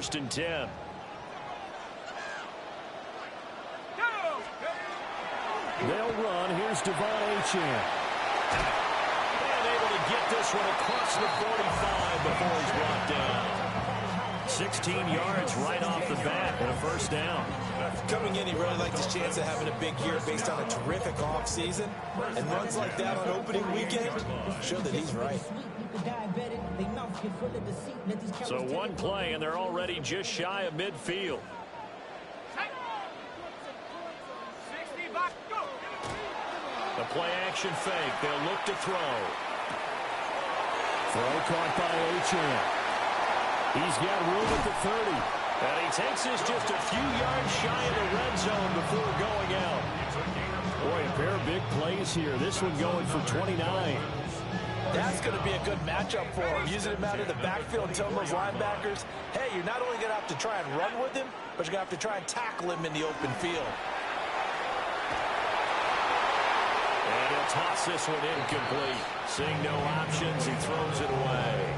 first and 10. They'll run. Here's Devon Achane. And able to get this one across the 45 before he's brought down. 16 yards right off the bat and a first down. Coming in, he really liked his chance of having a big year based on a terrific offseason. And runs like that on opening weekend show that he's right. So one play, and they're already just shy of midfield. The play-action fake. They'll look to throw. Throw caught by Achane. He's got room at the 30. And he takes this just a few yards shy of the red zone before going out. Boy, a pair of big plays here. This one going for 29. That's going to be a good matchup for him. Using him out of the backfield and telling those linebackers, hey, you're not only going to have to try and run with him, but you're going to have to try and tackle him in the open field. And he'll toss this one incomplete. Seeing no options, he throws it away.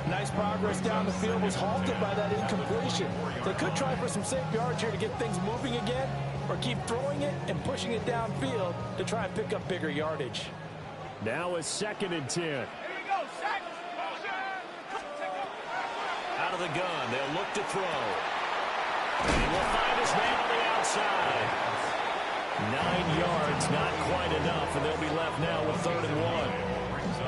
Nice progress down the field, was halted by that incompletion. They could try for some safe yards here to get things moving again, or keep throwing it and pushing it downfield to try and pick up bigger yardage. Now a 2nd and 10. Out of the gun, they'll look to throw. And he will find his man on the outside. 9 yards, not quite enough, and they'll be left now with 3rd and 1.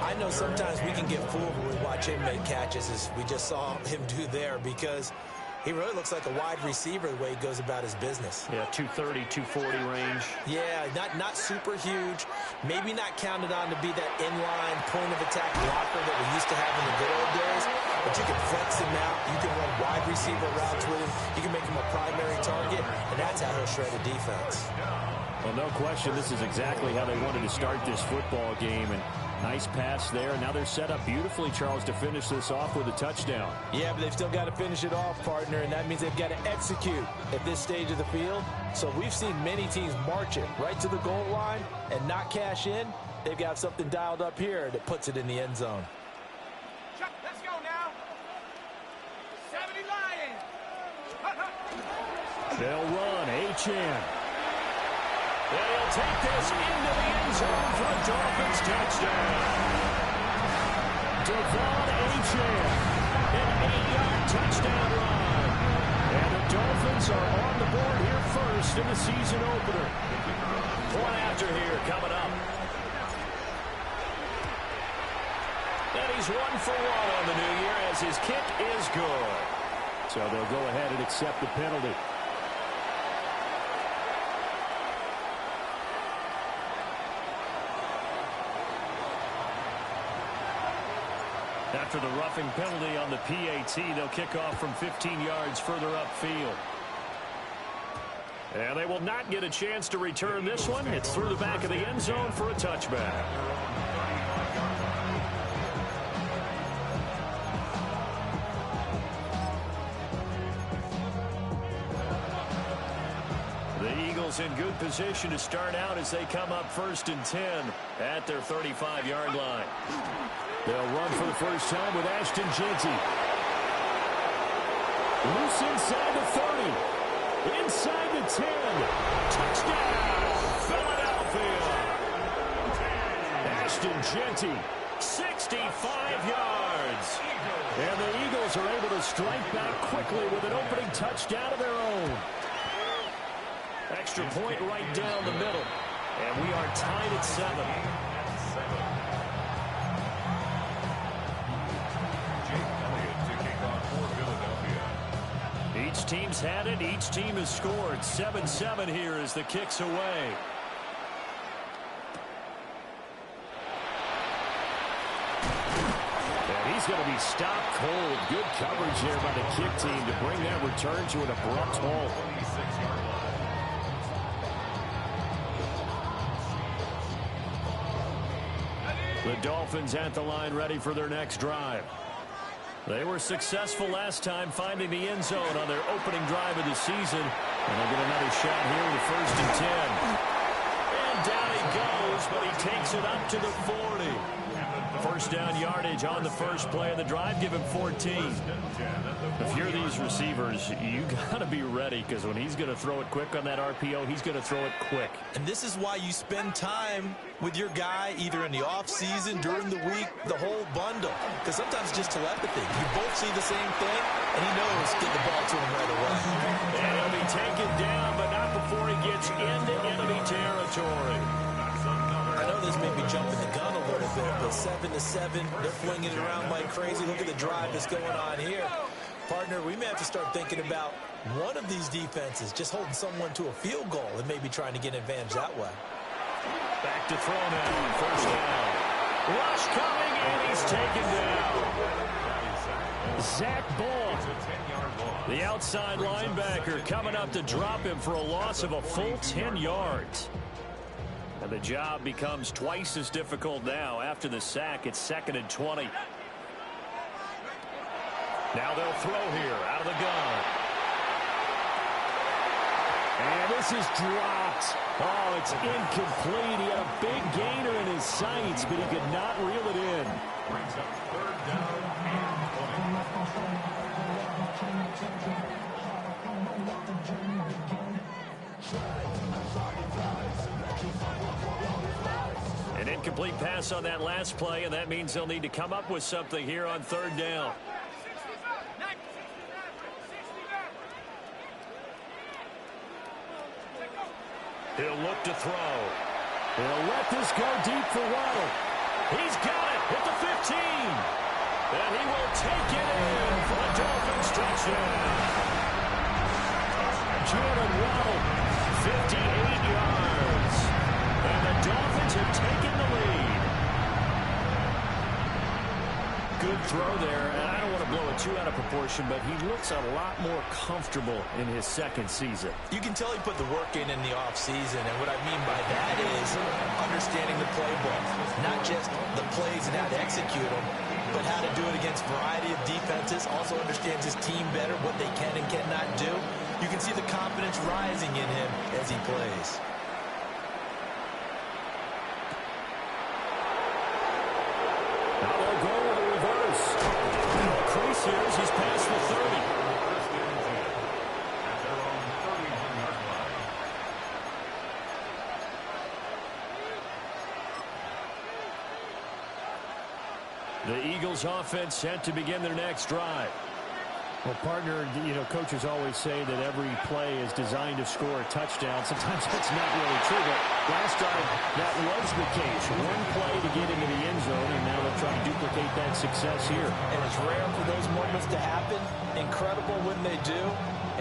I know sometimes we can get fooled when we watch him make catches, as we just saw him do there, because he really looks like a wide receiver the way he goes about his business. Yeah, 230, 240 range. Yeah, not super huge. Maybe not counted on to be that inline point-of-attack blocker that we used to have in the good old days, but you can flex him out. You can run wide receiver routes with him. You can make him a primary target, and that's how he'll shred a defense. Well, no question, this is exactly how they wanted to start this football game, and nice pass there. Now they're set up beautifully, Charles, to finish this off with a touchdown. Yeah, but they've still got to finish it off, partner, and that means they've got to execute at this stage of the field. So we've seen many teams march it right to the goal line and not cash in. They've got something dialed up here that puts it in the end zone. Let's go now. 70 Lions. They'll run. Achane. And he'll take this into the end zone for a Dolphins touchdown. Devon Achane, an 8-yard touchdown run. And the Dolphins are on the board here first in the season opener. One after here coming up. And he's 1 for 1 on the new year as his kick is good. So they'll go ahead and accept the penalty. After the roughing penalty on the PAT, they'll kick off from 15 yards further upfield. And they will not get a chance to return this one. It's through the back of the end zone for a touchback. The Eagles in good position to start out as they come up 1st and 10 at their 35-yard line. They'll run for the first time with Ashton Jeanty. Loose inside the 30. Inside the 10. Touchdown, Philadelphia. Ashton Jeanty, 65 yards. And the Eagles are able to strike back quickly with an opening touchdown of their own. Extra point right down the middle. And we are tied at 7. Each team's had it. Each team has scored. 7-7 here as the kick's away. And he's going to be stopped cold. Good coverage there by the kick team to bring that return to an abrupt halt. The Dolphins at the line ready for their next drive. They were successful last time finding the end zone on their opening drive of the season. And they'll get another shot here with 1st and 10. And down he goes, but he takes it up to the 40. First down yardage on the first play of the drive. Give him 14. If you're these receivers, you got to be ready, because when he's going to throw it quick on that RPO, he's going to throw it quick. And this is why you spend time with your guy either in the offseason, during the week, the whole bundle. Because sometimes just telepathy. You both see the same thing, and he knows get the ball to him right away. And he'll be taken down, but not before he gets into enemy territory. I know this may be jumping the gun a little bit, but 7-7, they're flinging it around like crazy. Look at the drive that's going on here. Partner, we may have to start thinking about one of these defenses just holding someone to a field goal and maybe trying to get an advantage that way. Back to throw now. First down. Rush coming, and he's taken down. Zach Ball, the outside linebacker, coming up to drop him for a loss of a full 10 yards. And the job becomes twice as difficult now. After the sack, it's 2nd and 20. Now they'll throw here out of the gun. And this is dropped. Oh, it's incomplete. He had a big gainer in his sights, but he could not reel it in. Brings up 3rd down An incomplete pass on that last play, and that means they'll need to come up with something here on 3rd down. He'll look to throw. He'll let this go deep for Waddle. He's got it at the 15. And he will take it in for a Dolphins touchdown. Jalen Waddle, 58 yards. And the Dolphins have taken the lead. Good throw there, and I don't want to blow it too out of proportion, but he looks a lot more comfortable in his 2nd season. You can tell he put the work in the offseason, and what I mean by that is understanding the playbook, not just the plays and how to execute them, but how to do it against a variety of defenses. Also understands his team better, what they can and cannot do. You can see the confidence rising in him as he plays. Now they'll go with a reverse. Crease here as he's past the 30. The Eagles offense set to begin their next drive. Well, partner, coaches always say that every play is designed to score a touchdown. Sometimes that's not really true, but last time that was the case. One play to get into the end zone, and now they'll try to duplicate that success here. And it's rare for those moments to happen. Incredible when they do.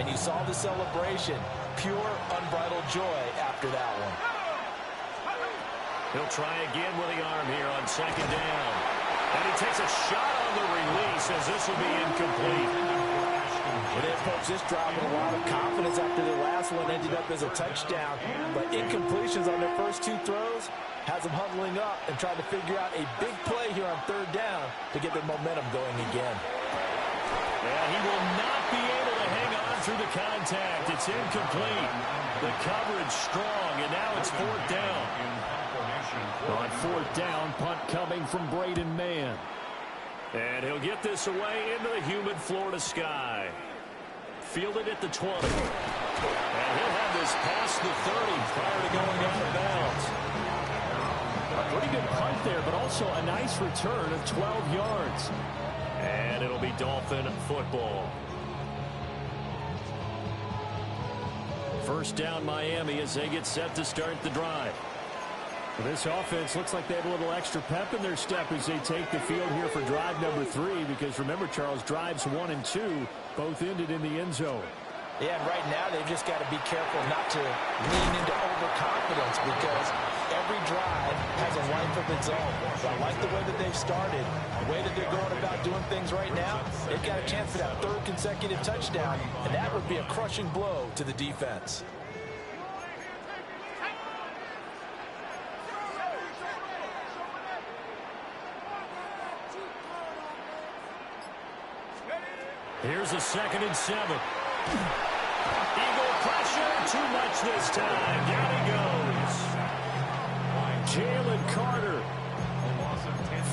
And you saw the celebration. Pure, unbridled joy after that one. He'll try again with the arm here on 2nd down. And he takes a shot on the release as this will be incomplete. And then, folks, this drive with a lot of confidence after the last one ended up as a touchdown. But incompletions on their first 2 throws has them huddling up and trying to figure out a big play here on 3rd down to get their momentum going again. And he will not be able to hang on through the contact. It's incomplete. The coverage strong, and now it's 4th down. On 4th down, punt coming from Braden Mann. And he'll get this away into the humid Florida sky. Fielded at the 20. And he'll have this past the 30 prior to going out of bounds. A pretty good punt there, but also a nice return of 12 yards. And it'll be Dolphin football. First down Miami as they get set to start the drive. This offense looks like they have a little extra pep in their step as they take the field here for drive number 3, because remember, Charles, drives 1 and 2 both ended in the end zone. Yeah, and right now they've just got to be careful not to lean into overconfidence, because every drive has a life of its own. So I like the way that they've started, the way that they're going about doing things right now. They've got a chance for that 3rd consecutive touchdown, and that would be a crushing blow to the defense. Here's a 2nd and 7. Eagle pressure, too much this time. Down he goes. Jalen Carter,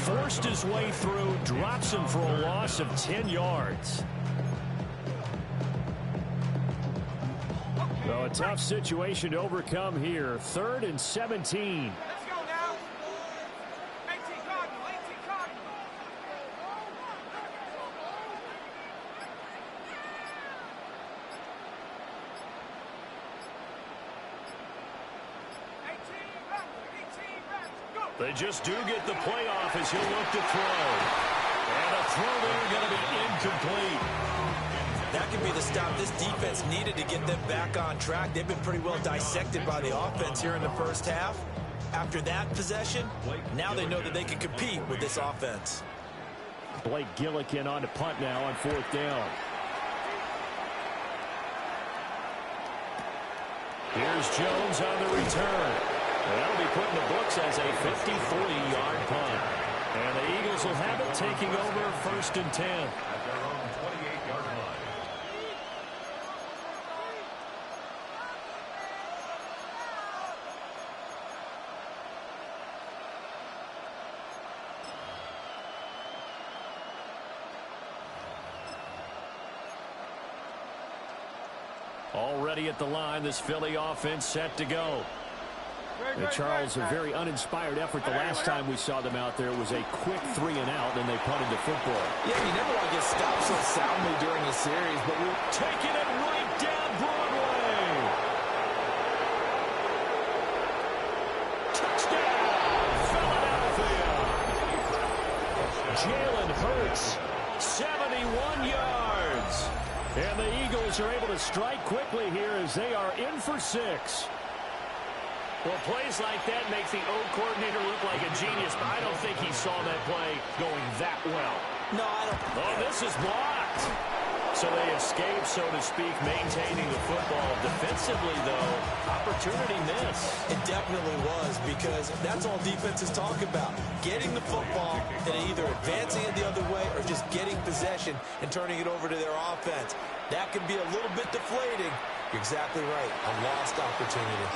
forced his way through, drops him for a loss of 10 yards. So a tough situation to overcome here. 3rd and 17. Let's go now. 18 Cardinal, 18 Cardinal. They just do get the playoff as he'll look to throw. And a throw there going to be incomplete. That could be the stop this defense needed to get them back on track. They've been pretty well dissected by the offense here in the first half. After that possession, now they know that they can compete with this offense. Blake Gillikin on to punt now on 4th down. Here's Jones on the return. That'll be put in the books as a 50-40-yard punt. And the Eagles will have it, taking over 1st and 10. At their own 28-yard line. Already at the line, this Philly offense set to go. And Charles, a very uninspired effort the last time we saw them out there. It was a quick 3 and out, and they punted the football. Yeah, you never want to get stopped so soundly during a series, but we're Taking it right down Broadway. Touchdown, Philadelphia. Jalen Hurts, 71 yards. And the Eagles are able to strike quickly here as they are in for 6. Well, plays like that make the O coordinator look like a genius, but I don't think he saw that play going that well. no, I don't. Oh, this is blocked. So they escape, so to speak, maintaining the football. Defensively, though, opportunity miss. It definitely was, because that's all defenses talk about. Getting the football and either advancing it the other way or just getting possession and turning it over to their offense. That can be a little bit deflating. You're exactly right. A lost opportunity.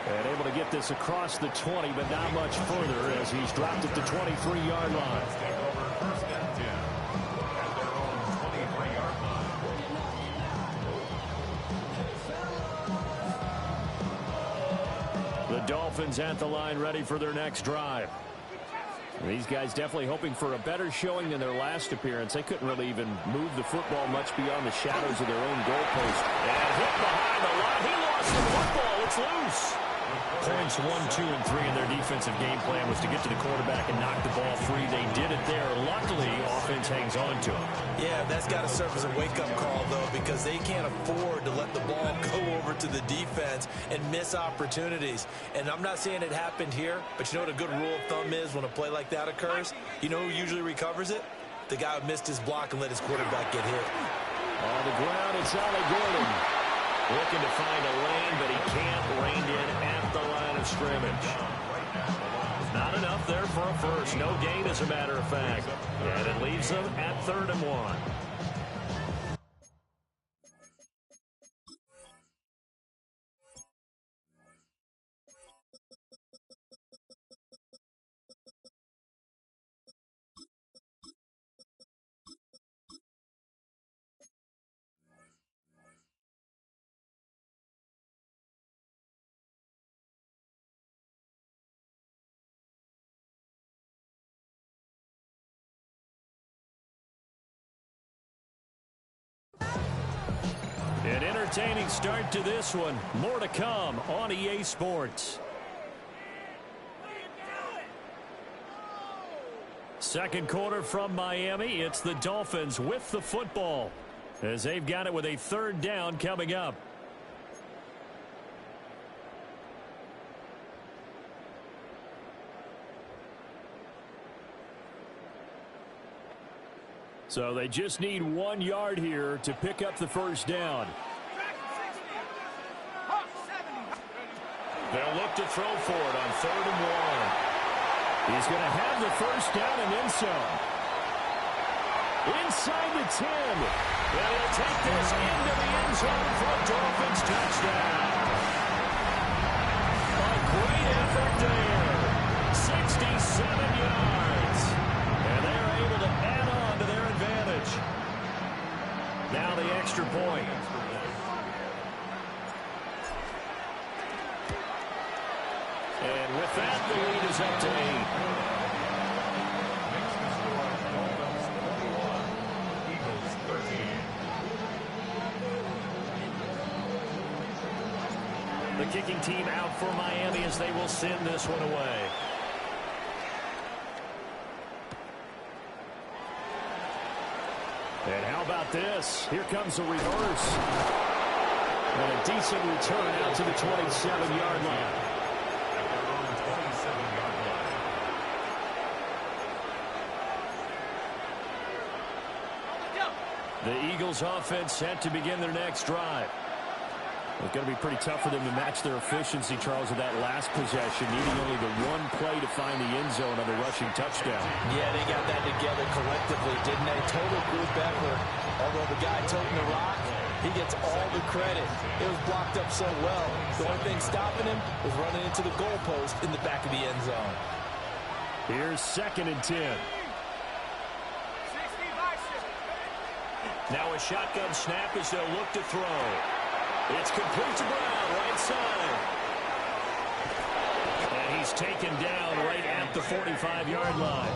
And able to get this across the 20, but not much further as he's dropped at the 23-yard line. Take over 1st and 10. At their own 23-yard line. The Dolphins at the line, ready for their next drive. These guys definitely hoping for a better showing than their last appearance. They couldn't really even move the football much beyond the shadows of their own goalpost. And hit behind the line. He lost the football. It's loose. Points 1, 2, and 3 in their defensive game plan was to get to the quarterback and knock the ball free. They did it there. Luckily, offense hangs on to it. Yeah, that's got to serve as a wake-up call, though, because they can't afford to let the ball go over to the defense and miss opportunities. And I'm not saying it happened here, but you know what a good rule of thumb is when a play like that occurs? You know who usually recovers it? The guy who missed his block and let his quarterback get hit. On the ground, it's Ollie Gordon. Looking to find a lane, but he can't. Reined in at the line of scrimmage. Not enough there for a first. No gain, as a matter of fact. And it leaves them at 3rd and 1. An entertaining start to this one. More to come on EA Sports. Second quarter from Miami. It's the Dolphins with the football as they've got it with a 3rd down coming up. So they just need 1 yard here to pick up the first down. They'll look to throw for it on 3rd and 1. He's going to have the first down and then some. Inside the 10. And he'll take this into the end zone for a Dolphins touchdown. A great effort there. 66 yards. And they're able to add on to their advantage. Now the extra point. And with that, the lead is up to 8. The kicking team out for Miami as they will send this one away. And how about this? Here comes the reverse. And a decent return out to the 27-yard line. The Eagles offense set to begin their next drive. It's going to be pretty tough for them to match their efficiency, Charles, with that last possession, needing only the one play to find the end zone on the rushing touchdown. Yeah, they got that together collectively, didn't they? Total group effort. Although the guy toting the rock, he gets all the credit. It was blocked up so well. The only thing stopping him was running into the goalpost in the back of the end zone. Here's 2nd and 10. Now a shotgun snap as they'll look to throw. It's complete to Brown, right side. And he's taken down right at the 45-yard line.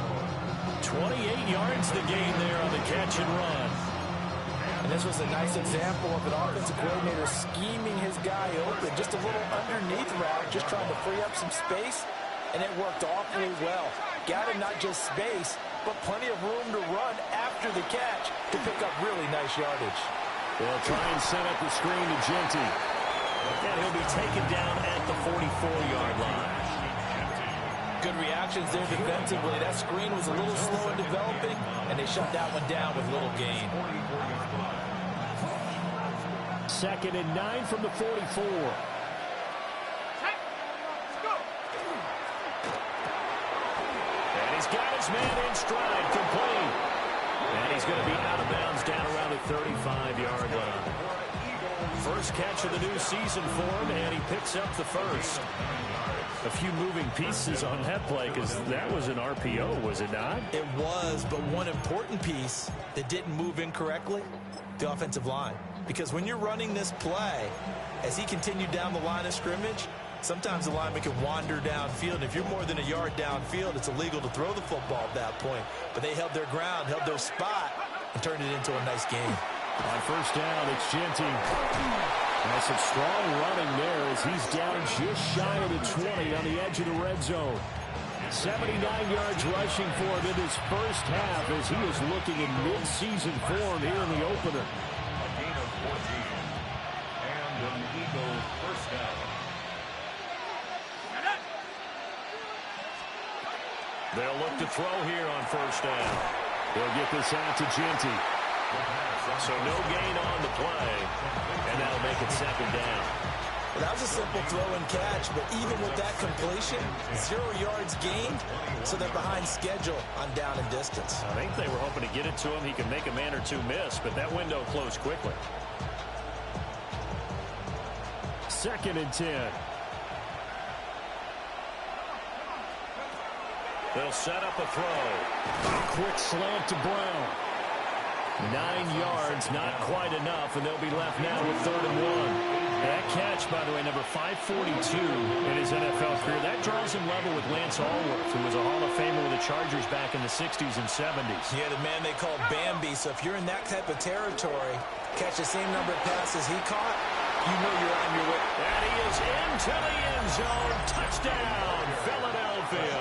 28 yards the gain there on the catch and run. And this was a nice example of an offensive coordinator scheming his guy open. Just a little underneath route, just trying to free up some space, and it worked awfully well. Got him not just space, but plenty of room to run after the catch to pick up really nice yardage. They'll try and set up the screen to Genty. And he'll be taken down at the 44-yard line. Good reactions there defensively. That screen was a little slow in developing, and they shut that one down with little gain. 2nd and 9 from the 44. And he's got his man in stride, complete. And he's going to be out of bounds down around the 35-yard line. First catch of the new season for him, and he picks up the first. A few moving pieces on that play because that was an RPO, was it not? It was, but one important piece that didn't move incorrectly, the offensive line. Because when you're running this play, as he continued down the line of scrimmage, sometimes the lineman can wander downfield. And if you're more than a yard downfield, it's illegal to throw the football at that point. But they held their ground, held their spot, and turned it into a nice game. On first down, it's Genty. And some strong running there as he's down just shy of the 20 on the edge of the red zone. 79 yards rushing for him in his first half as he is looking in mid-season form here in the opener. A gain of 14. And an Eagle first down. They'll look to throw here on first down. They'll get this out to Genty. So no gain on the play, and that'll make it 2nd down. Well, that was a simple throw and catch, but even with that completion, 0 yards gained, so they're behind schedule on down and distance. I think they were hoping to get it to him. He could make a man or two miss, but that window closed quickly. 2nd and 10. They'll set up a throw. Quick slant to Brown. 9 yards, not quite enough, and they'll be left now with 3rd and 1. That catch, by the way, number 542 in his NFL career, that draws him level with Lance Allworth, who was a Hall of Famer with the Chargers back in the 60s and 70s. Yeah, the man they called Bambi. So if you're in that type of territory, catch the same number of passes he caught, you know you're on your way. And he is into the end zone. Touchdown, Philadelphia.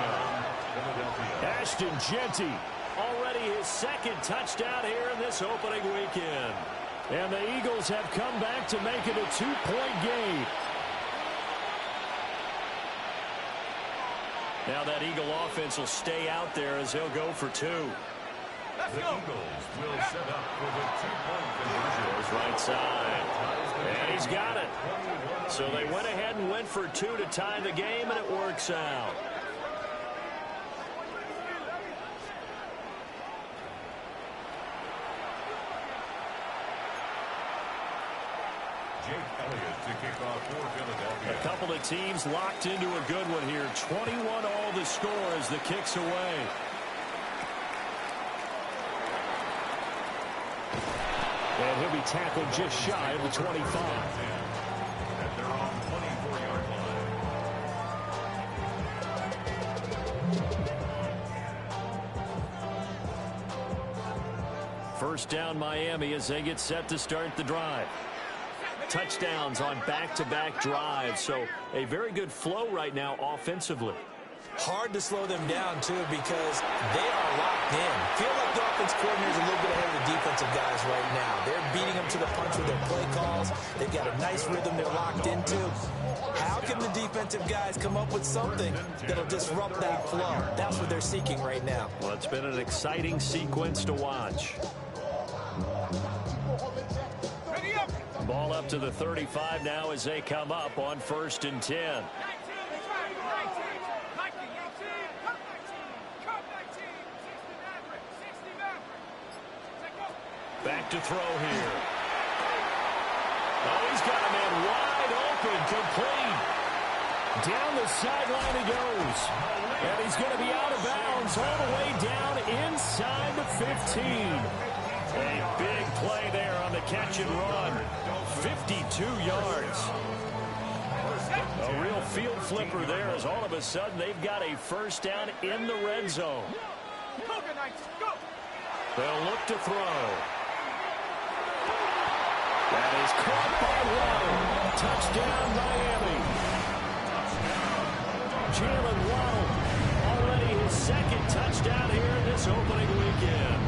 Ashton Genty, already his 2nd touchdown here in this opening weekend. And the Eagles have come back to make it a 2-point game. Now that Eagle offense will stay out there as they'll go for 2. The Eagles will set up for the 2-point conversion. Goes right side. And he's got it. So they went ahead and went for 2 to tie the game, and it works out. Jake Elliott to kick off for Philadelphia. A couple of teams locked into a good one here. 21 all the score as the kick's away. And he'll be tackled just shy of the 25. And they're on 24-yard line. First down Miami as they get set to start the drive. Touchdowns on back-to-back drives, so a very good flow right now offensively. Hard to slow them down, too, because they are locked in. Feel like the offense coordinator is a little bit ahead of the defensive guys right now. They're beating them to the punch with their play calls. They've got a nice rhythm they're locked into. How can the defensive guys come up with something that'll disrupt that flow? That's what they're seeking right now. Well, it's been an exciting sequence to watch. Ball up to the 35 now as they come up on 1st and 10. Back to throw here. Oh, he's got a man wide open, complete. Down the sideline he goes. And he's going to be out of bounds all the way down inside the 15. A big play there on the catch and run. 52 yards. A real field flipper there as all of a sudden they've got a first down in the red zone. They'll look to throw. That is caught by Waddle. Touchdown, Miami. Jalen Waddle, already his second touchdown here in this opening weekend.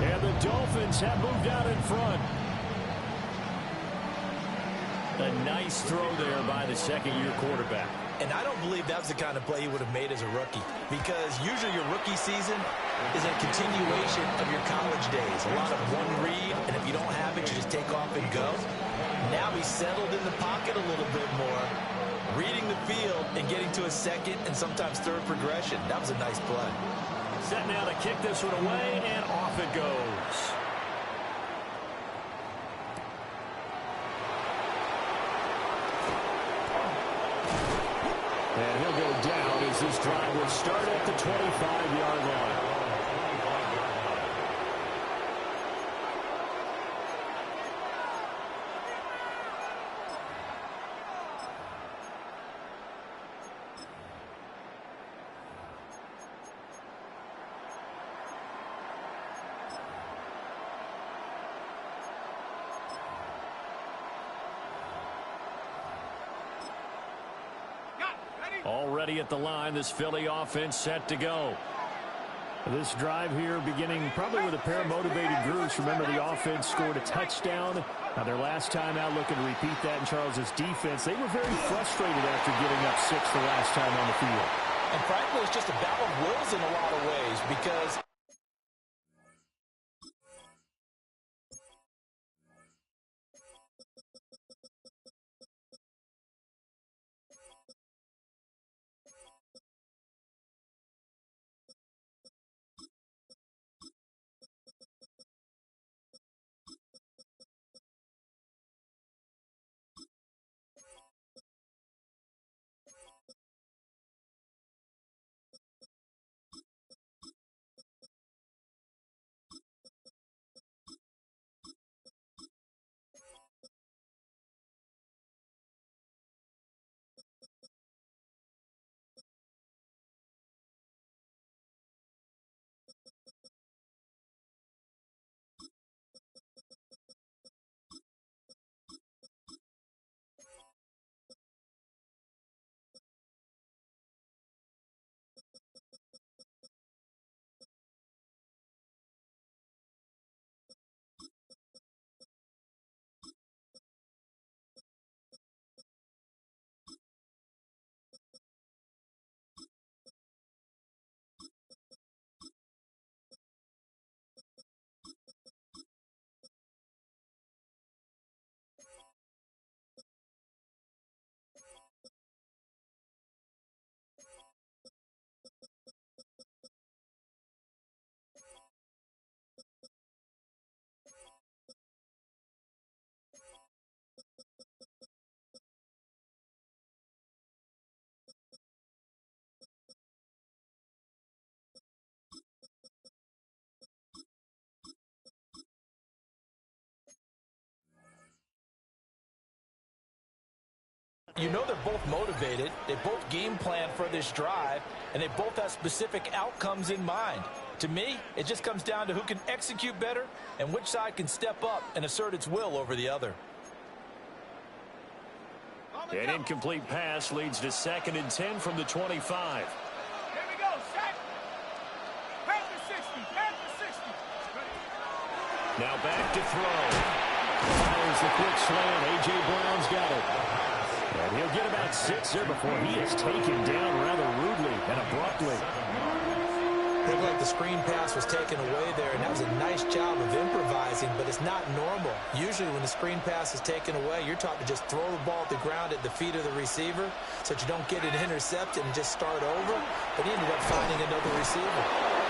And the Dolphins have moved out in front. A nice throw there by the second-year quarterback. And I don't believe that was the kind of play he would have made as a rookie, because usually your rookie season is a continuation of your college days. A lot of one read, and if you don't have it, you just take off and go. Now he's settled in the pocket a little bit more, reading the field and getting to a second and sometimes third progression. That was a nice play. Set now to kick this one away, and off it goes. And he'll go down as this drive will start at the 25-yard line. Already at the line, this Philly offense set to go. This drive here beginning probably with a pair of motivated groups. Remember, the offense scored a touchdown. Now, their last time out looking to repeat that in Charles's defense. They were very frustrated after giving up 6 the last time on the field. And frankly, it's just a battle of wills in a lot of ways, because you know they're both motivated. They both game plan for this drive, and they both have specific outcomes in mind. To me, it just comes down to who can execute better and which side can step up and assert its will over the other. An incomplete pass leads to 2nd and 10 from the 25. Here we go, Shaq. Back to 60. Back to 60. Now back to throw. Fires the quick slant. A.J. Brown's got it. And he'll get about 6 there before he is taken down rather rudely and abruptly. Looked like the screen pass was taken away there, and that was a nice job of improvising, but it's not normal. Usually when the screen pass is taken away, you're taught to just throw the ball at the ground at the feet of the receiver so that you don't get it intercepted and just start over. But he ended up finding another receiver.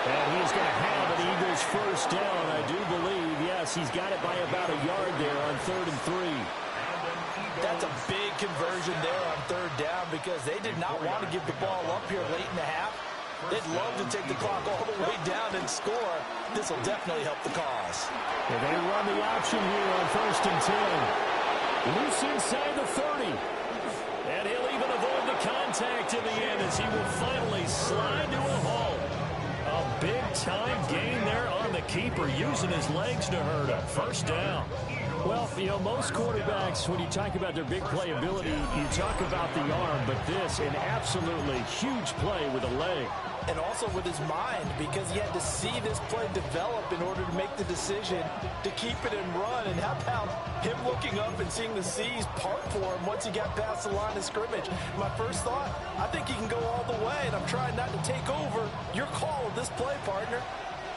And he's going to have an Eagles first down, I do believe. Yes, he's got it by about a yard there on 3rd and 3. That's a big conversion there on 3rd down because they did not want to give the ball up here late in the half. They'd love to take the clock all the way down and score. This will definitely help the cause. And they run the option here on 1st and 10. Loose inside the 30. And he'll even avoid the contact in the end as he will finally slide to a halt. A big-time gain there on the keeper, using his legs to hurt him. First down. Well, you know, most quarterbacks, when you talk about their big play ability, you talk about the arm, but this, an absolutely huge play with a leg. And also with his mind, because he had to see this play develop in order to make the decision to keep it and run. And how about him looking up and seeing the seas part for him once he got past the line of scrimmage? My first thought, I think he can go all the way, and I'm trying not to take over. Your call with this play, partner.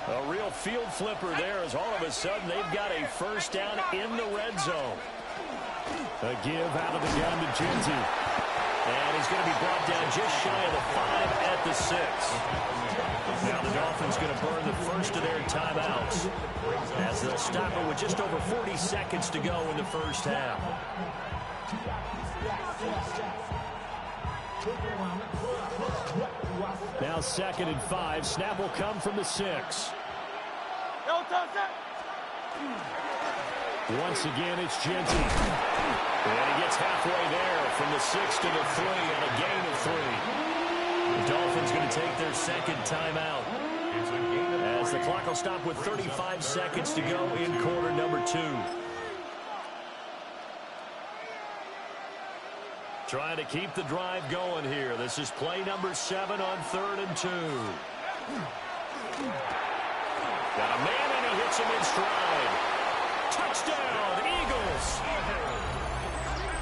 A real field flipper there as all of a sudden they've got a first down in the red zone. A give out of the gun to Genty. And he's going to be brought down just shy of the 5 at the 6. Now the Dolphins going to burn the first of their timeouts as they'll stop it with just over 40 seconds to go in the first half. Now 2nd and 5. Snap will come from the 6. Once again, it's Genty. And he gets halfway there from the 6 to the 3 and a gain of 3. The Dolphins going to take their 2nd timeout as the clock will stop with 35 seconds to go in quarter number 2. Trying to keep the drive going here. This is play number 7 on 3rd and 2. Got a man and he hits him in stride. Touchdown, Eagles.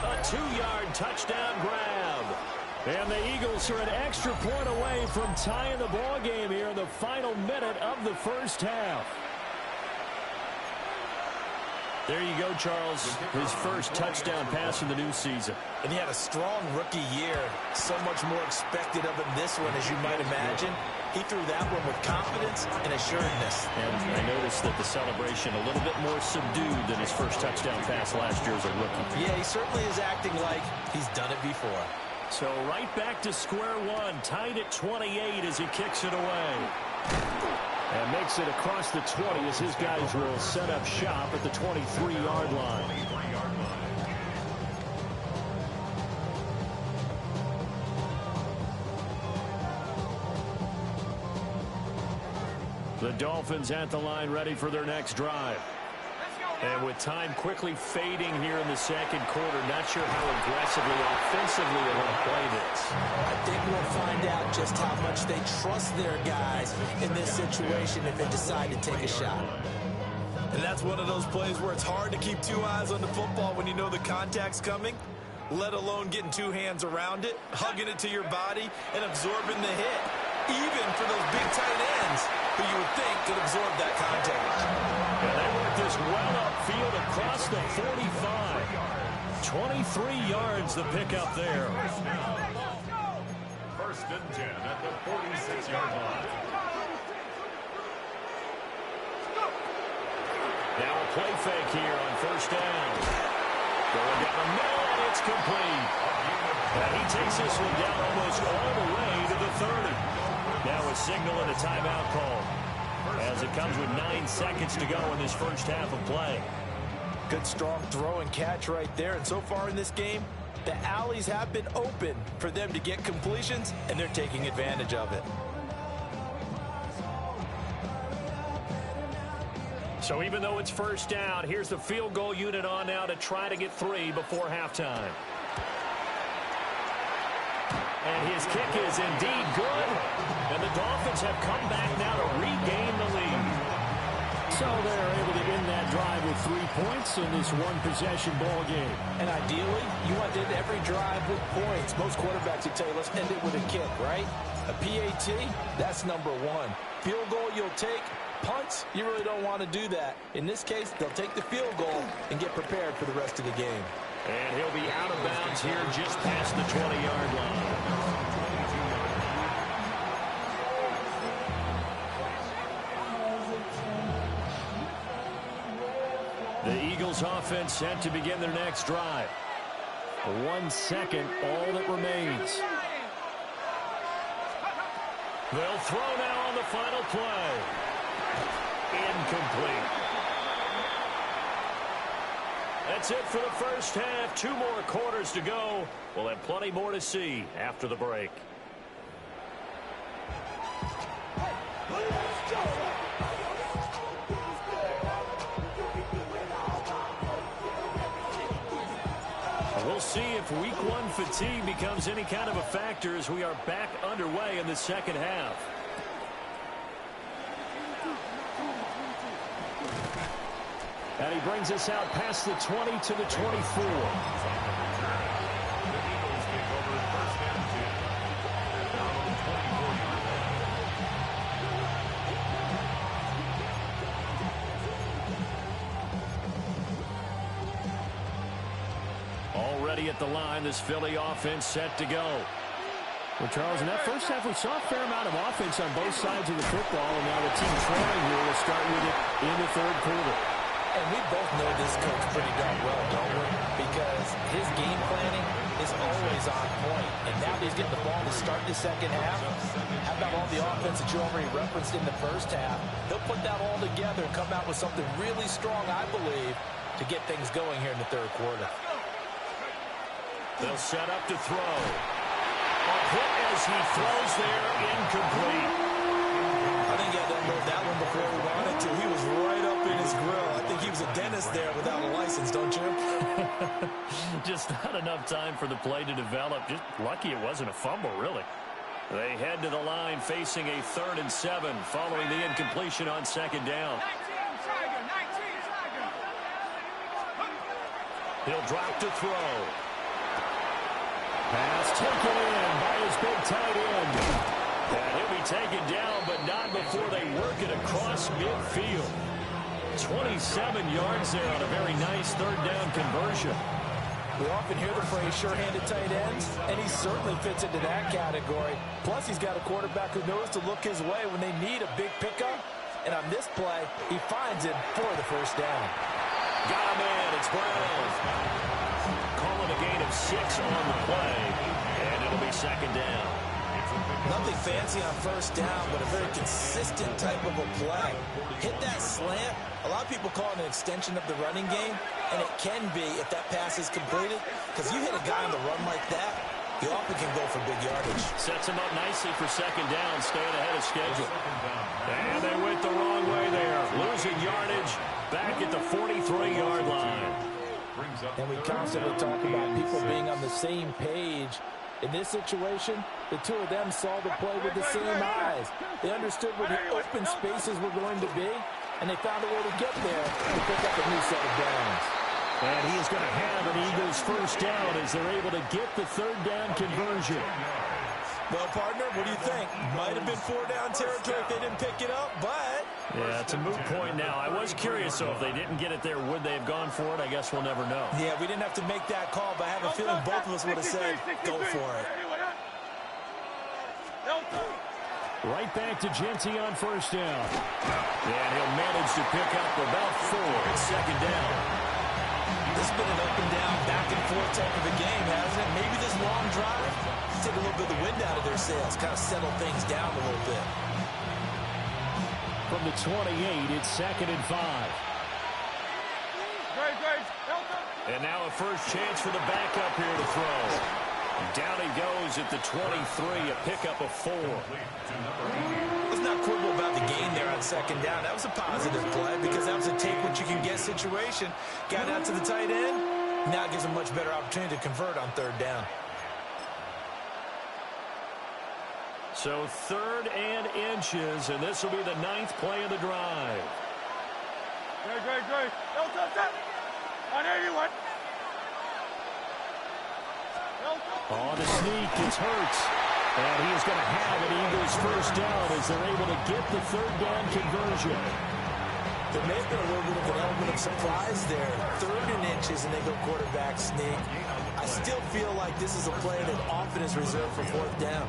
A 2-yard touchdown grab. And the Eagles are an extra point away from tying the ball game here in the final minute of the first half. There you go, Charles. His first touchdown pass in the new season. And he had a strong rookie year. So much more expected of him this one, as you might imagine. He threw that one with confidence and assuredness. And I noticed that the celebration a little bit more subdued than his first touchdown pass last year as a rookie. Yeah, he certainly is acting like he's done it before. So right back to square one, tied at 28 as he kicks it away. And makes it across the 20 as his guys will set up shop at the 23-yard line. The Dolphins at the line ready for their next drive. And with time quickly fading here in the second quarter, not sure how aggressively, offensively they're going to play this. I think we'll find out just how much they trust their guys in this situation if they decide to take a shot. And that's one of those plays where it's hard to keep 2 eyes on the football when you know the contact's coming, let alone getting 2 hands around it, hugging it to your body, and absorbing the hit, even for those big tight ends who you would think could absorb that contact. And they work this well upfield across the 45. 23 yards the pickup there. First and 10 at the 46-yard line. Now a play fake here on first down. Going down the middle, and it's complete. And he takes this one down almost all the way to the 30. Now a signal and a timeout call as it comes with 9 seconds to go in this first half of play. Good strong throw and catch right there. And so far in this game, The alleys have been open for them to get completions, and they're taking advantage of it. So even though it's first down, here's the field goal unit on now to try to get 3 before halftime. And his kick is indeed good. And the Dolphins have come back now to regain the lead. So they're able to end that drive with 3 points in this one-possession ball game. And ideally, you want to end every drive with points. Most quarterbacks would tell you, let's end it with a kick, right? A PAT, that's number 1. Field goal you'll take. Punts, you really don't want to do that. In this case, they'll take the field goal and get prepared for the rest of the game. And he'll be out of bounds here just past the 20-yard line. The Eagles offense set to begin their next drive. 1 second, all that remains. They'll throw now on the final play. Incomplete. That's it for the first half. 2 more quarters to go. We'll have plenty more to see after the break. We'll see if week 1 fatigue becomes any kind of a factor as we are back underway in the second half. And he brings us out past the 20 to the 24. Already at the line, this Philly offense set to go. Well, Charles, in that first half, we saw a fair amount of offense on both sides of the football, and now the team trailing here will start with it in the third quarter. And we both know this coach pretty darn well, don't we? Because his game planning is always on point. And now that he's getting the ball to start the second half, how about all the offense that you already referenced in the first half? He'll put that all together and come out with something really strong, I believe, to get things going here in the third quarter. They'll set up to throw. A hit as he throws there, incomplete. I think he had to unload that one before he wanted to. He was right up in his grill. I think he was a dentist there without a license, don't you? Just not enough time for the play to develop. Just lucky it wasn't a fumble, really. They head to the line facing a 3rd and 7 following the incompletion on second down. He'll drop to throw. Pass taken in by his big tight end. And he'll be taken down, but not before they work it across midfield. 27 yards there on a very nice 3rd down conversion. We often hear the phrase sure-handed tight ends, and he certainly fits into that category. Plus, he's got a quarterback who knows to look his way when they need a big pickup. And on this play, he finds it for the first down. Got him in. It's Brown. Calling a gain of 6 on the play, and it'll be second down. Nothing fancy on first down, but a very consistent type of a play. Hit that slant. A lot of people call it an extension of the running game, and it can be if that pass is completed, because you hit a guy on the run like that, he often can go for big yardage. Sets him up nicely for second down, staying ahead of schedule. And they went the wrong way there, losing yardage back at the 43-yard line. And we constantly talk about people being on the same page. In this situation, the two of them saw the play with the same eyes. They understood where the open spaces were going to be, and they found a way to get there to pick up a new set of downs. And he is going to have an Eagles first down as they're able to get the 3rd down conversion. Well, partner, what do you think? Might have been 4-down territory if they didn't pick it up, but... Yeah, it's a moot point now. I was curious, so if they didn't get it there, would they have gone for it? I guess we'll never know. Yeah, we didn't have to make that call, but I have a feeling both of us would have said, go for it. Right back to Genty on first down. And he'll manage to pick up about 4 at second down. This has been an up and down, back and forth type of a game, hasn't it? Maybe this long drive, take a little bit of the wind out of their sails, kind of settle things down a little bit. From the 28, it's 2nd and 5. And now a first chance for the backup here to throw. Down he goes at the 23, a pickup of 4. Let's not quibble about the gain there on second down. That was a positive play because that was a take-what-you-can-get situation. Got out to the tight end. Now it gives him a much better opportunity to convert on third down. So 3rd and inches, and this will be the 9th play of the drive. Great. On 81. On the sneak, it's Hurts. And he is going to have an Eagles first down as they're able to get the 3rd down conversion. There may have been a little bit of an element of surprise there. 3rd and inches, and they go quarterback sneak. I still feel like this is a play that often is reserved for 4th down.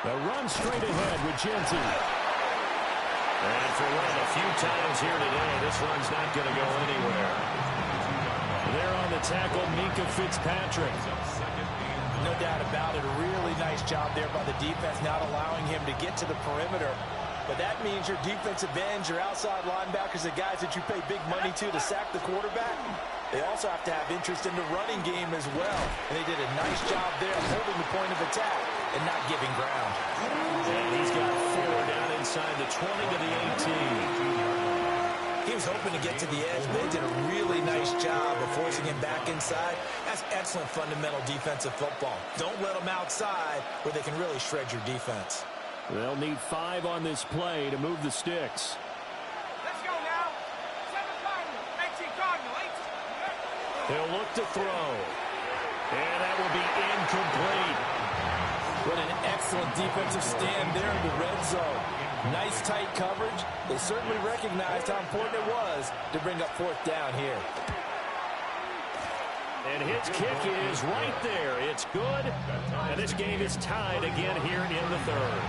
The run straight ahead with Genty. And for one of the few times here today, this run's not going to go anywhere. There on the tackle, Minkah Fitzpatrick. No doubt about it. A really nice job there by the defense, not allowing him to get to the perimeter. But that means your defensive ends, your outside linebackers, the guys that you pay big money to sack the quarterback, they also have to have interest in the running game as well. And they did a nice job there holding the point of attack and not giving ground. And he's got 4 down inside the 20 to the 18. He was hoping to get to the edge, but they did a really nice job of forcing him back inside. That's excellent fundamental defensive football. Don't let them outside where they can really shred your defense. They'll need 5 on this play to move the sticks. Let's go now. 7 Cardinal. 18 Cardinal. 18. He'll look to throw. And that will be incomplete. What an excellent defensive stand there in the red zone. Nice tight coverage. They certainly recognized how important it was to bring up 4th down here. And his kick is right there. It's good. And this game is tied again here in the 3rd.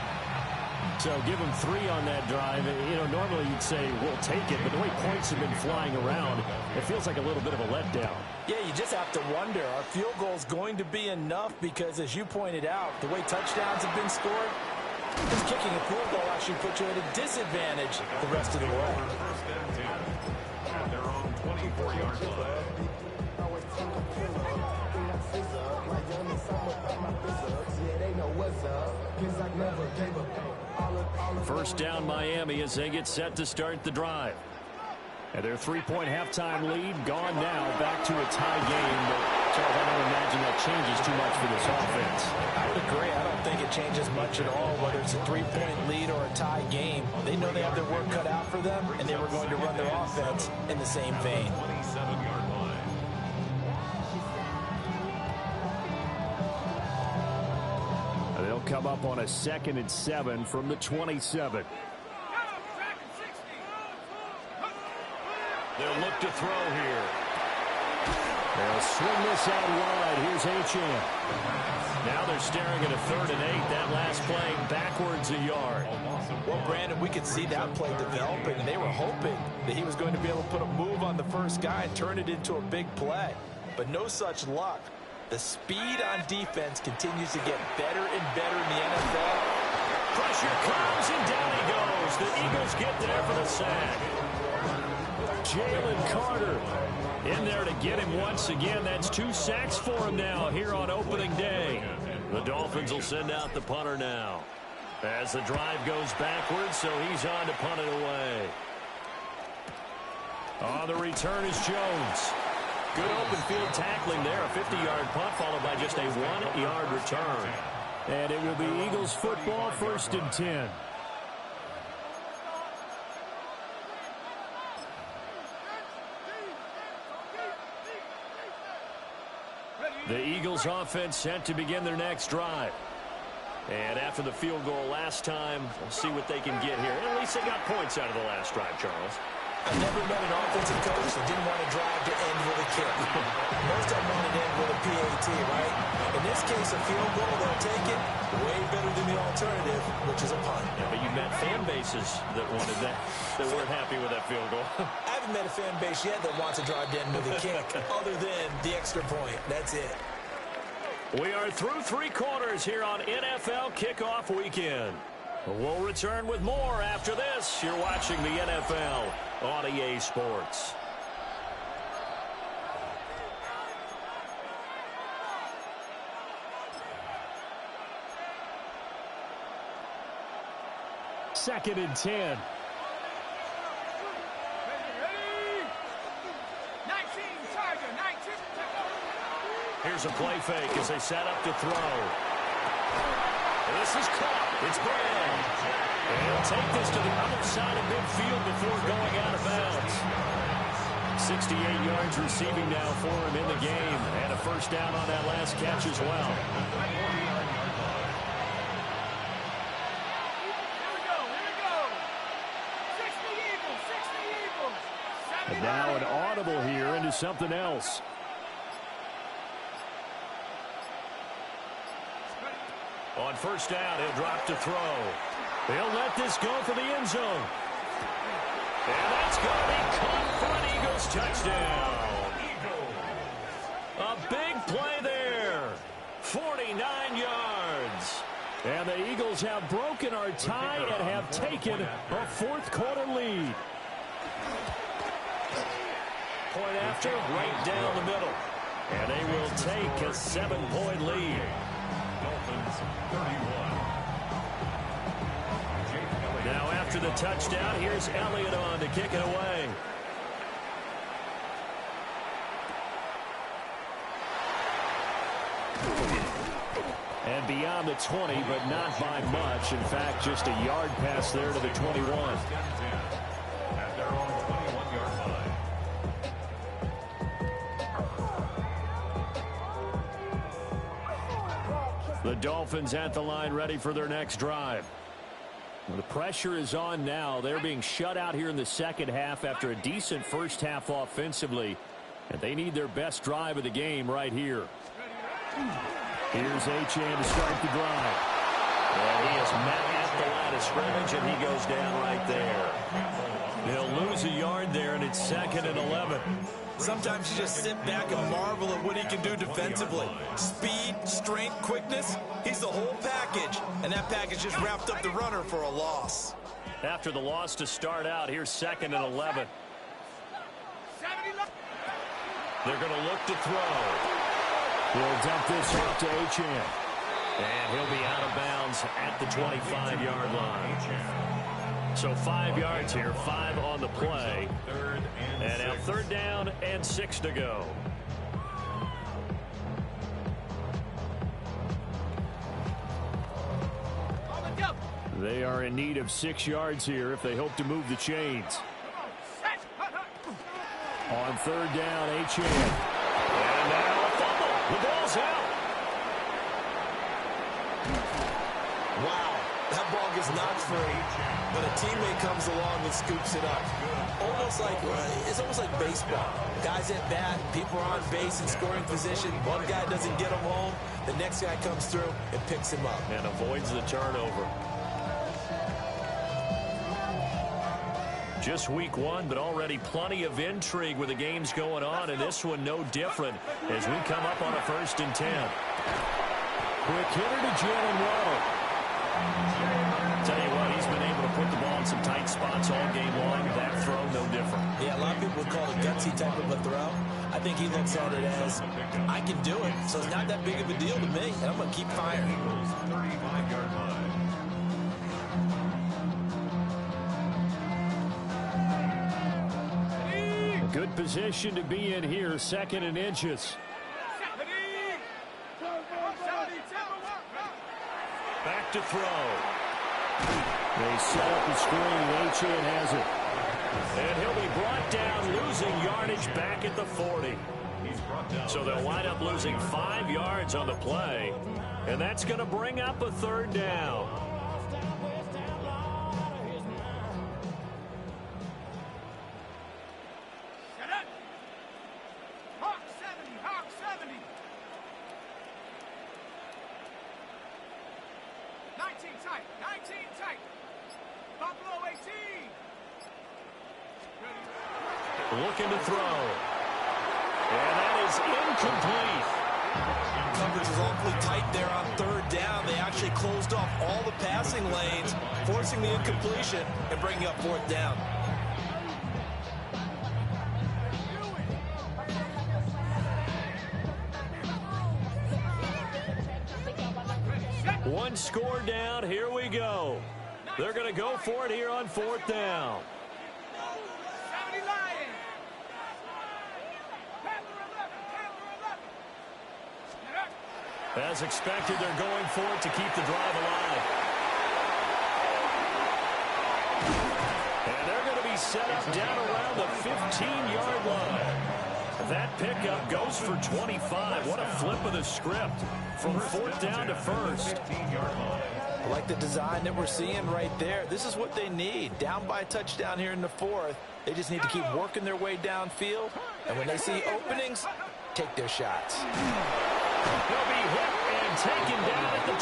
So give him 3 on that drive. You know, normally you'd say, we'll take it, but the way points have been flying around, it feels like a little bit of a letdown. Yeah, you just have to wonder, are field goals going to be enough? Because as you pointed out, the way touchdowns have been scored, just kicking a field goal actually puts you at a disadvantage the rest of the way. At their own 24-yard line. First down Miami as they get set to start the drive. And their 3-point halftime lead gone now, back to a tie game. But Charles, I don't imagine that changes too much for this offense. I would agree. I don't think it changes much at all, whether it's a 3-point lead or a tie game. They know they have their work cut out for them, and they were going to run their offense in the same vein. 27-yard line. They'll come up on a 2nd and 7 from the 27. They'll look to throw here. They'll swing this out wide. Here's Achane. Now they're staring at a 3rd and 8. That last play backwards a yard. Well, Brandon, we could see that play developing, and they were hoping that he was going to be able to put a move on the first guy and turn it into a big play. But no such luck. The speed on defense continues to get better and better in the NFL. Pressure comes, and down he goes. The Eagles get there for the sack. Jalen Carter in there to get him once again. That's 2 sacks for him now here on opening day. The Dolphins will send out the punter now as the drive goes backwards, so he's on to punt it away. On the return is Jones. Good open field tackling there. A 50-yard punt followed by just a 1-yard return. And it will be Eagles football, 1st and 10. The Eagles offense set to begin their next drive. And after the field goal last time, we'll see what they can get here. And at least they got points out of the last drive, Charles. I've never met an offensive coach that didn't want to drive to end with a kick. Most of them want to end with a PAT, right? In this case, a field goal, they'll take it. Way better than the alternative, which is a punt. Yeah, but you've met fan bases that wanted that weren't happy with that field goal. I haven't met a fan base yet that wants to drive to end with a kick, other than the extra point. That's it. We are through 3 quarters here on NFL Kickoff Weekend. We'll return with more after this. You're watching the NFL on EA Sports. Second and 10. Here's a play fake as they set up to throw. This is caught. It's Brown. And he'll take this to the other side of midfield before going out of bounds. 68 yards receiving now for him in the game. And a first down on that last catch as well. And now an audible here into something else. On first down, he'll drop to throw. He'll let this go for the end zone. And that's going to be caught for an Eagles touchdown. A big play there. 49 yards. And the Eagles have broken our tie and have taken a fourth-quarter lead. Point after, right down the middle. And they will take a 7-point lead. Dolphins 31. Now after the touchdown, here's Elliott on to kick it away. And beyond the 20, but not by much. In fact, just a yard pass there to the 21. At their own 21-yard line. The Dolphins at the line, ready for their next drive. Well, the pressure is on now. They're being shut out here in the second half after a decent first half offensively. And they need their best drive of the game right here. Here's Achane to start the drive. And he is met at the line of scrimmage, and he goes down right there. He'll lose a yard there, and it's 2nd and 11. Sometimes you just sit back and marvel at what he can do defensively. Speed, strength, quickness, he's the whole package. And that package just wrapped up the runner for a loss. After the loss to start out, here's 2nd and 11. They're going to look to throw. We'll dump this off to Achane. And he'll be out of bounds at the 25-yard line. So 5 yards here, 5 on the play. And now 3rd down and 6 to go. They are in need of 6 yards here if they hope to move the chains. On 3rd down, Achane. And now a fumble. The ball's out. Wow, that ball gets knocked free, but a teammate comes along and scoops it up. It's almost like baseball. Guys at bat, people are on base in scoring position. One guy doesn't get him home. The next guy comes through and picks him up. And avoids the turnover. Just week 1, but already plenty of intrigue with the games going on, and this one no different as we come up on a 1st and 10. Quick hitter to Jalen Waddle. Tell you what, he's been able to put the ball in some tight spots all game long. That throw, no different. Yeah, a lot of people would call it a gutsy type of a throw. I think he looks at it as, I can do it, so it's not that big of a deal to me, and I'm going to keep firing. 35-yard line. Good position to be in here, 2nd and inches. Back to throw. They set up the screen. Achane has it. And he'll be brought down, losing yardage back at the 40. So they'll wind up losing 5 yards on the play. And that's going to bring up a 3rd down. Looking to throw. And that is incomplete. coverage was awfully tight there on third down. They actually closed off all the passing lanes, forcing the incompletion and bringing up fourth down. One score down. Here we go. They're going to go for it here on fourth down. As expected, they're going for it to keep the drive alive. And they're going to be set up down around the 15-yard line. That pickup goes for 25. What a flip of the script from fourth down to first. I like the design that we're seeing right there. This is what they need. Down by a touchdown here in the fourth. They just need to keep working their way downfield. And when they see openings, take their shots. He'll be hit and taken down at the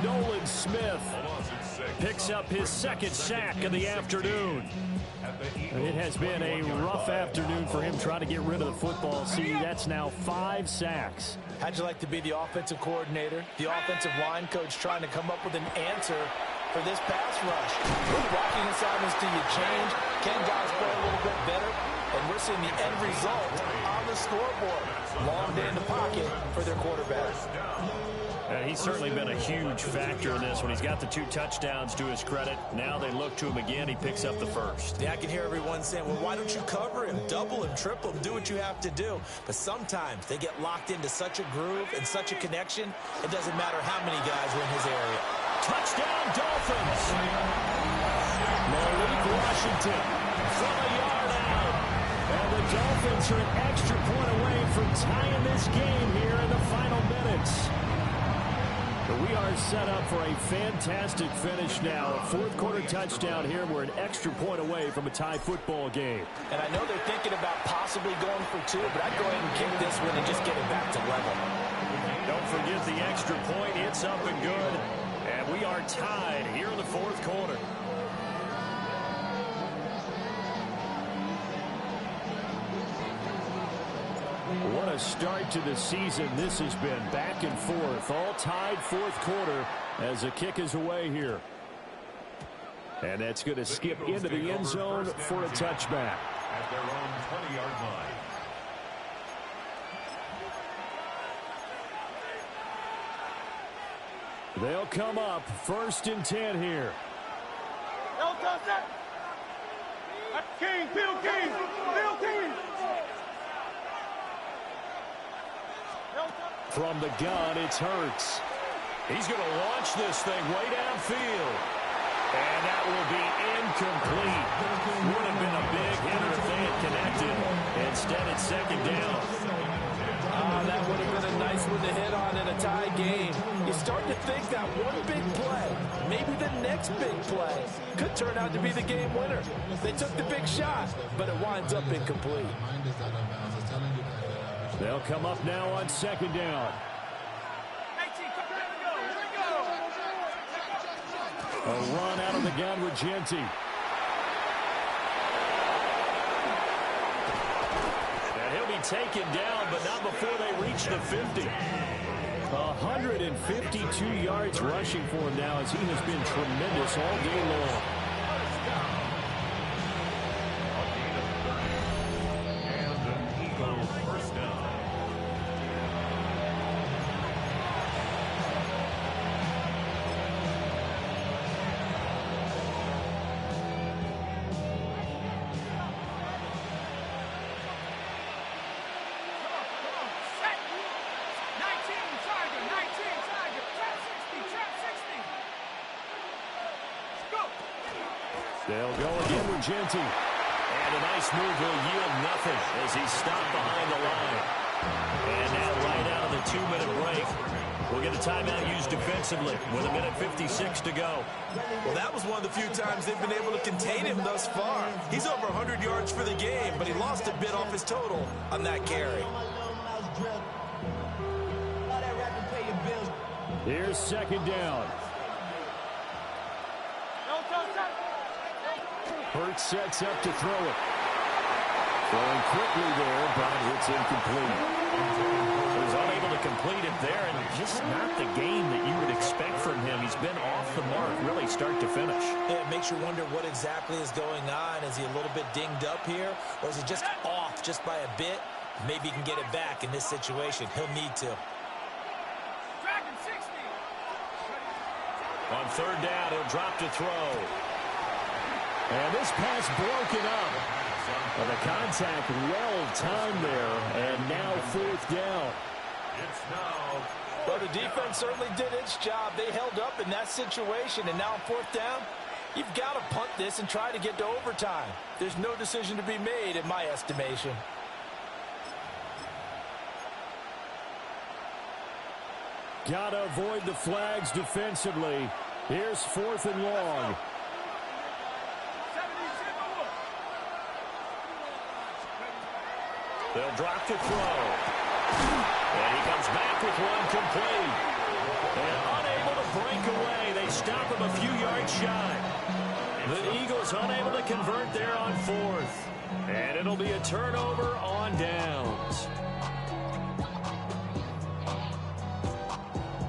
21. Nolan Smith picks up his second sack of the afternoon. It has been a rough afternoon for him trying to get rid of the football. See, that's now 5 sacks. How'd you like to be the offensive coordinator, the offensive line coach trying to come up with an answer for this pass rush? What blocking assignments do you change? Can guys play a little bit better? And we're seeing the end result on the scoreboard. Long day in the pocket for their quarterback. He's certainly been a huge factor in this when he's got the 2 touchdowns to his credit. Now they look to him again. He picks up the first. Yeah, I can hear everyone saying, well, why don't you cover him, double him, triple him, do what you have to do. But sometimes they get locked into such a groove and such a connection, it doesn't matter how many guys are in his area. Touchdown, Dolphins! Malik Washington from a yard out. And the Dolphins are an extra point away from tying this game here in the final minutes. We are set up for a fantastic finish now. A fourth-quarter touchdown here. We're an extra point away from a tie football game. And I know they're thinking about possibly going for 2, but I'd go ahead and kick this one and just get it back to level. Don't forget the extra point. It's up and good. And we are tied here in the fourth quarter. What a start to the season this has been. Back and forth, all tied fourth quarter as the kick is away here. And that's going to skip into the end zone for a touchback. At their own 20-yard line. They'll come up 1st and 10 here. King, Bill King, Bill King. From the gun, it's Hurts. He's going to launch this thing way downfield. And that will be incomplete. Would have been a big hitter if they had connected. Instead, it's second down. That would have been a nice one to hit on in a tie game. You start to think that one big play, maybe the next big play, could turn out to be the game winner. They took the big shot, but it winds up incomplete. They'll come up now on second down. A run out of the gun with Genty. And he'll be taken down, but not before they reach the 50. 152 yards rushing for him now as he has been tremendous all day long. And an Eagle first down. They'll go again with Genty. And a nice move will yield nothing as he's stopped behind the line. And now right out of the 2-minute break, we'll get a timeout used defensively with 1:56 to go. Well, that was one of the few times they've been able to contain him thus far. He's over 100 yards for the game, but he lost a bit off his total on that carry. Here's second down. Hurts sets up to throw it. Throwing quickly there, but it's incomplete. there, and just not the game that you would expect from him. He's been off the mark, really, start to finish. Yeah, it makes you wonder what exactly is going on. Is he a little bit dinged up here, or is he just off just by a bit? Maybe he can get it back in this situation. He'll need to. Dragon 60. On third down, he'll drop to throw. And this pass broken up. Well, the contact well-timed there, and now fourth down. It's now. Well, the defense certainly did its job. They held up in that situation, and now on fourth down, you've got to punt this and try to get to overtime. There's no decision to be made in my estimation. Got to avoid the flags defensively. Here's fourth and long. They'll drop to throw. And he comes back with one complete. And unable to break away. They stop him a few yards shy. The Eagles unable to convert there on fourth. And it'll be a turnover on downs.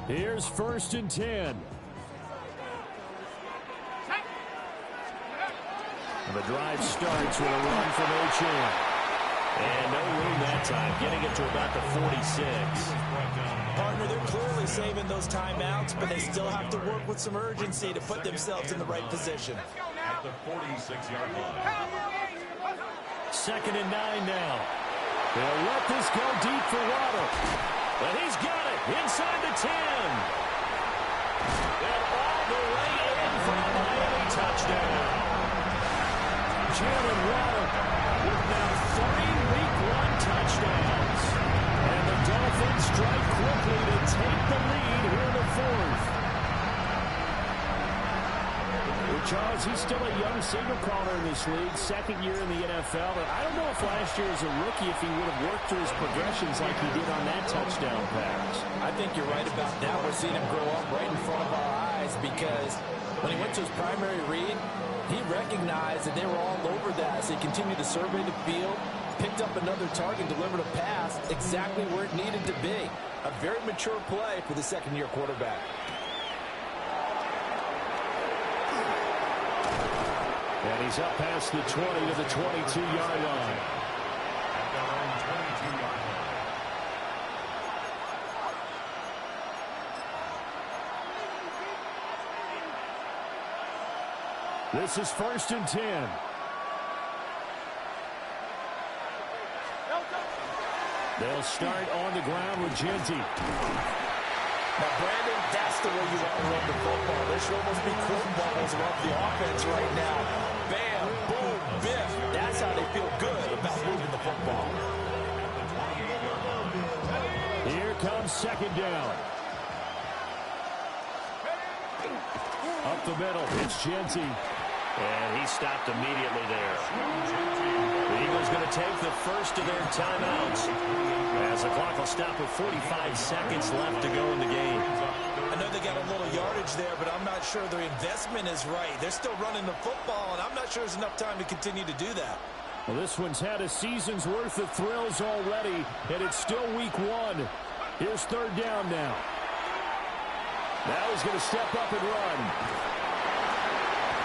Here's first and 10. And the drive starts with a run from Achane. And no room that time, getting it to about the 46. Partner, they're clearly saving those timeouts, but they still have to work with some urgency to put themselves in the right position. At the 46-yard line. Second and 9 now. They'll let this go deep for Waddle. But he's got it inside the 10. And all the way in for a Miami touchdown. Jalen Waddle with now 3 Week 1 touchdowns. And the Dolphins strike quickly to take the lead here in the fourth. Well, Charles, he's still a young signal caller in this league, second year in the NFL. But I don't know if last year as a rookie, if he would have worked through his progressions like he did on that touchdown pass. I think you're right about that. We're seeing him grow up right in front of our eyes because when he went to his primary read, he recognized that they were all over that. So he continued to survey the field, picked up another target, delivered a pass exactly where it needed to be. A very mature play for the second-year quarterback. And he's up past the 20 to the 22-yard line. At their own 22-yard line. This is first and 10. They'll start on the ground with Genty. Now, Brandon, that's the way you want to run the football. There should almost be quote bubbles around the offense right now. Bam, boom, biff. That's how they feel good about moving the football. Here comes second down. Up the middle, it's Genty. And he stopped immediately there. The Eagles going to take the first of their timeouts as the clock will stop with 45 seconds left to go in the game. I know they got a little yardage there, but I'm not sure their investment is right. They're still running the football, and I'm not sure there's enough time to continue to do that. Well, this one's had a season's worth of thrills already, and it's still week 1. Here's third down now. Now he's going to step up and run.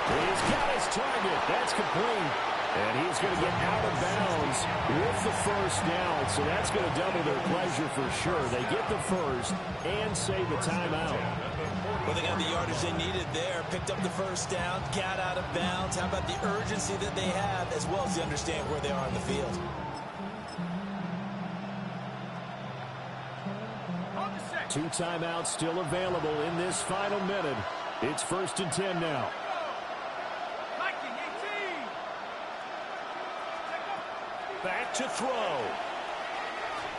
He's got his target. That's complete. And he's going to get out of bounds with the first down. So that's going to double their pleasure for sure. They get the first and save a timeout. Well, they got the yardage they needed there. Picked up the first down, got out of bounds. How about the urgency that they have as well as they understand where they are on the field? Two timeouts still available in this final minute. It's first and 10 now. Back to throw.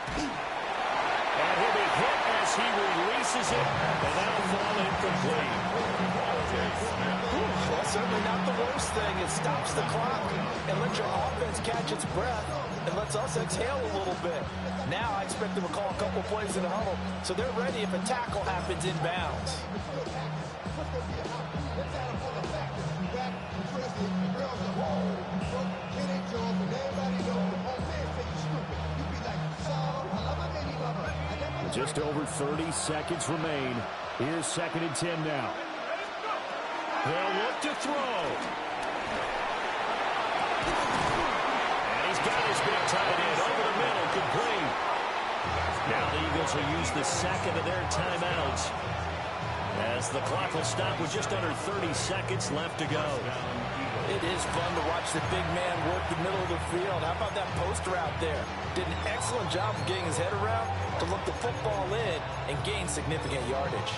And he'll be hit as he releases it, and that'll fall incomplete. That's certainly not the worst thing. It stops the clock and lets your offense catch its breath and lets us exhale a little bit. Now I expect them to call a couple plays in the huddle, so they're ready if a tackle happens in bounds. Just over 30 seconds remain. Here's 2nd and 10 now. They'll look to throw. And he's got his big tight end over the middle, complete. Now the Eagles will use the second of their timeouts as the clock will stop with just under 30 seconds left to go. It is fun to watch the big man work the middle of the field. How about that post route there? Did an excellent job of getting his head around to look the football in and gain significant yardage.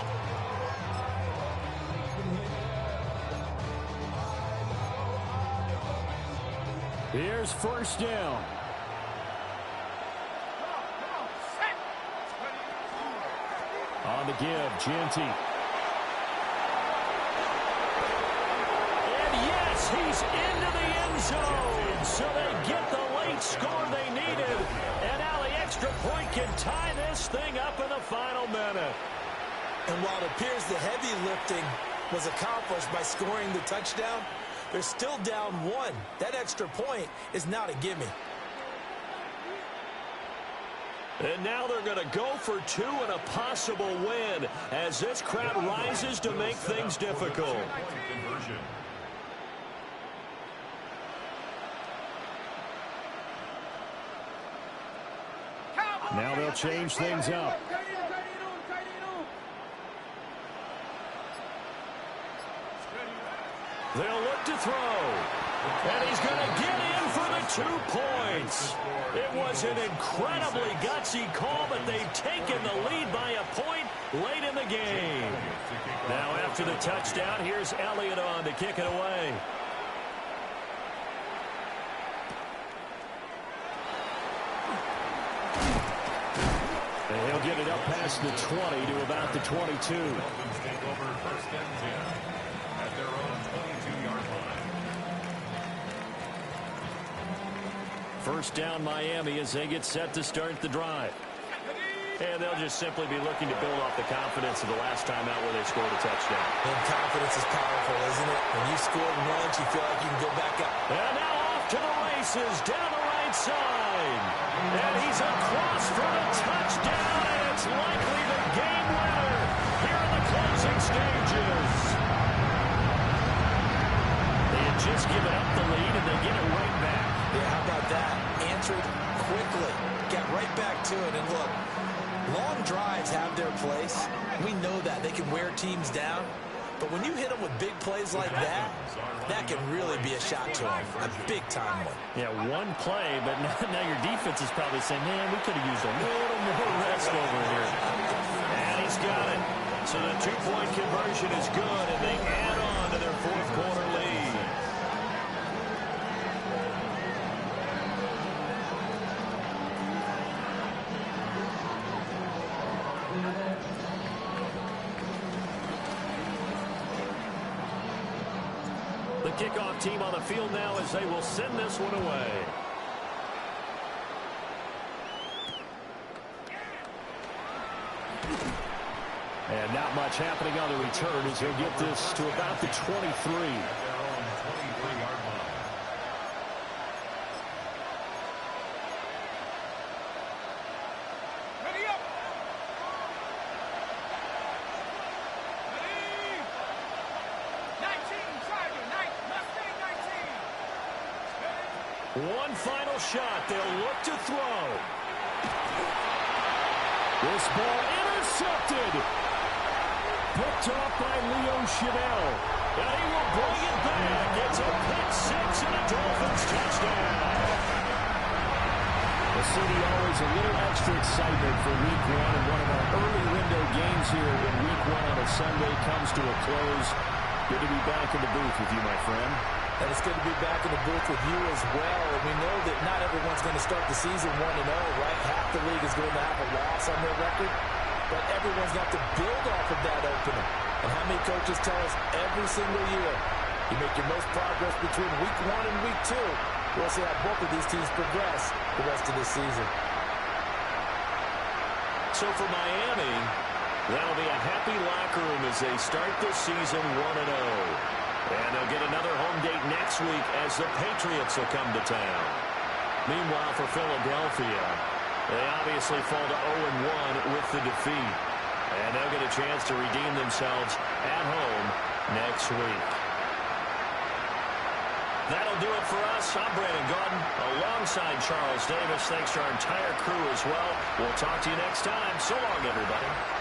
Here's 1st down. On the give, Jeanty. And yes, he's into the end zone. So they get the late score they needed. And now the extra point can tie this thing up in the final minute. And while it appears the heavy lifting was accomplished by scoring the touchdown, they're still down 1. That extra point is not a gimme. And now they're going to go for 2 and a possible win as this crowd rises to make things difficult. Now they'll change things up. They'll look to throw. And he's going to get in for the 2 points. It was an incredibly gutsy call, but they've taken the lead by a point late in the game. Now after the touchdown, here's Elliott on to kick it away. And he'll get it up past the 20 to about the 22. Take over 1st and 10 at their own 22-yard line. 1st down Miami as they get set to start the drive. And they'll just simply be looking to build off the confidence of the last time out where they scored a touchdown. And confidence is powerful, isn't it? When you scored once, you feel like you can go back up. And now off to the races down the right side. And he's across for the touchdown, and it's likely the game winner here in the closing stages. They had just given up the lead, and they get it right back. Yeah, how about that? Answered quickly. Got right back to it. And look, long drives have their place. We know that. They can wear teams down. But when you hit them with big plays like that, that can really be a shot to them. A big-time one. Yeah, one play, but now your defense is probably saying, man, we could have used a little more rest over here. And he's got it. So the 2-point conversion is good, and they add on to their 4th quarter lead. The kickoff team on the field now as they will send this one away. And not much happening on the return as he'll get this to about the 23. One final shot. They'll look to throw. This ball intercepted. Picked off by Leo Chenal. And he will bring it back. It's a pick-6 and a Dolphins touchdown. The city always a little extra excitement for Week 1. And one of our early window games here when Week 1 on a Sunday comes to a close. Good to be back in the booth with you, my friend. And it's good to be back in the booth with you as well. And we know that not everyone's going to start the season 1-0, right? Half the league is going to have a loss on their record. But everyone's got to build off of that opener. And how many coaches tell us every single year, you make your most progress between Week 1 and Week 2. We'll see how both of these teams progress the rest of this season. So for Miami, that'll be a happy locker room as they start this season 1-0. And they'll get another home date next week as the Patriots will come to town. Meanwhile, for Philadelphia, They obviously fall to 0-1 with the defeat. And they'll get a chance to redeem themselves at home next week. That'll do it for us. I'm Brandon Gaudin alongside Charles Davis. Thanks to our entire crew as well. We'll talk to you next time. So long, everybody.